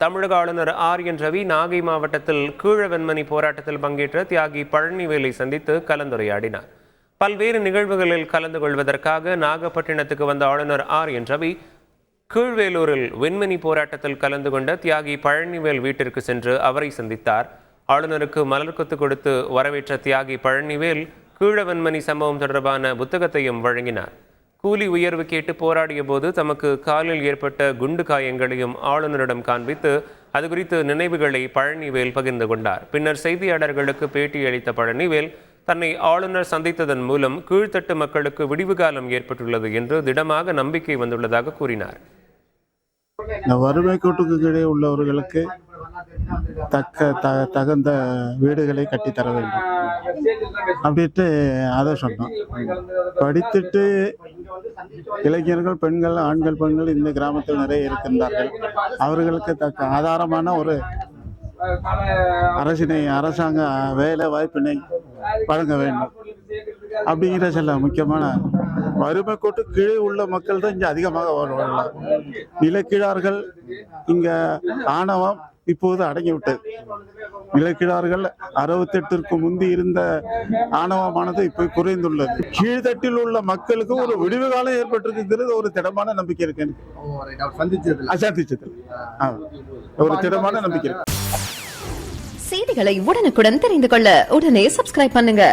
தமிழக ஆளுநர் ஆர்.என். ரவி நாகை மாவட்டத்தில் கீழவெண்மணி போராட்டத்தில் பங்கேற்ற தியாகி பழனிவேலை சந்தித்து கலந்துரையாடினார். பல்வேறு நிகழ்வுகளில் கலந்து கொள்வதற்காக நாகப்பட்டினத்துக்கு வந்த ஆளுநர் ஆர்.என். ரவி கீழ்வேலூரில் வெண்மணி போராட்டத்தில் கலந்து கொண்ட தியாகி பழனிவேல் வீட்டிற்கு சென்று அவரை சந்தித்தார். ஆளுநருக்கு மலர்கொத்து கொடுத்து வரவேற்ற தியாகி பழனிவேல் கீழவெண்மணி சம்பவம் தொடர்பான புத்தகத்தையும் வழங்கினார். கூலி உயர்வு கேட்டு போராடிய போது தமக்கு காலில் ஏற்பட்ட குண்டு காயங்களையும் ஆளுநரிடம் காண்பித்து அது குறித்து நினைவுகளை பழனிவேல் பகிர்ந்து கொண்டார். பின்னர் செய்தியாளர்களுக்கு பேட்டியளித்த பழனிவேல் தன்னை ஆளுநர் சந்தித்ததன் மூலம் கீழ்த்தட்டு மக்களுக்கு விடிவு காலம் ஏற்பட்டுள்ளது என்று திடமாக நம்பிக்கை வந்துள்ளதாக கூறினார். வறுமை கோட்டுக்கு கீழே உள்ளவர்களுக்கு தகுந்த வீடுகளை கட்டித்தர வேண்டும் அப்படின்ட்டு அதை சொன்னோம். படித்துட்டு இளைஞர்கள், பெண்கள், ஆண்கள், பெண்கள் இந்த கிராமத்தில் நிறைய இருக்கின்றார்கள். அவர்களுக்கு தக்க ஆதாரமான ஒரு அரசாங்க வேலை வாய்ப்பினை வழங்க வேண்டும் அப்படிங்கிற சில முக்கியமான வறுமை கோட்டு கீழே உள்ள மக்கள் தான் இங்கே அதிகமாக வரலாம். நிலக்கீழார்கள் இங்க ஆணவம் இப்போது அடங்கிவிட்டது. நிலக்கீழார்கள் 68ற்கு முந்தி இருந்த ஆணவமானது இப்போ குறைந்துள்ளது. கீழ்த்தட்டில் உள்ள மக்களுக்கு ஒரு விடிவு காலம் ஏற்பட்டிருக்குங்கிறது ஒரு திடமான நம்பிக்கை இருக்கு. சந்திச்சது ஒரு திடமான நம்பிக்கை இருக்கு. செய்திகளை உடனுக்குடன் தெரிந்து கொள்ள உடனே சப்ஸ்கிரைப் பண்ணுங்க.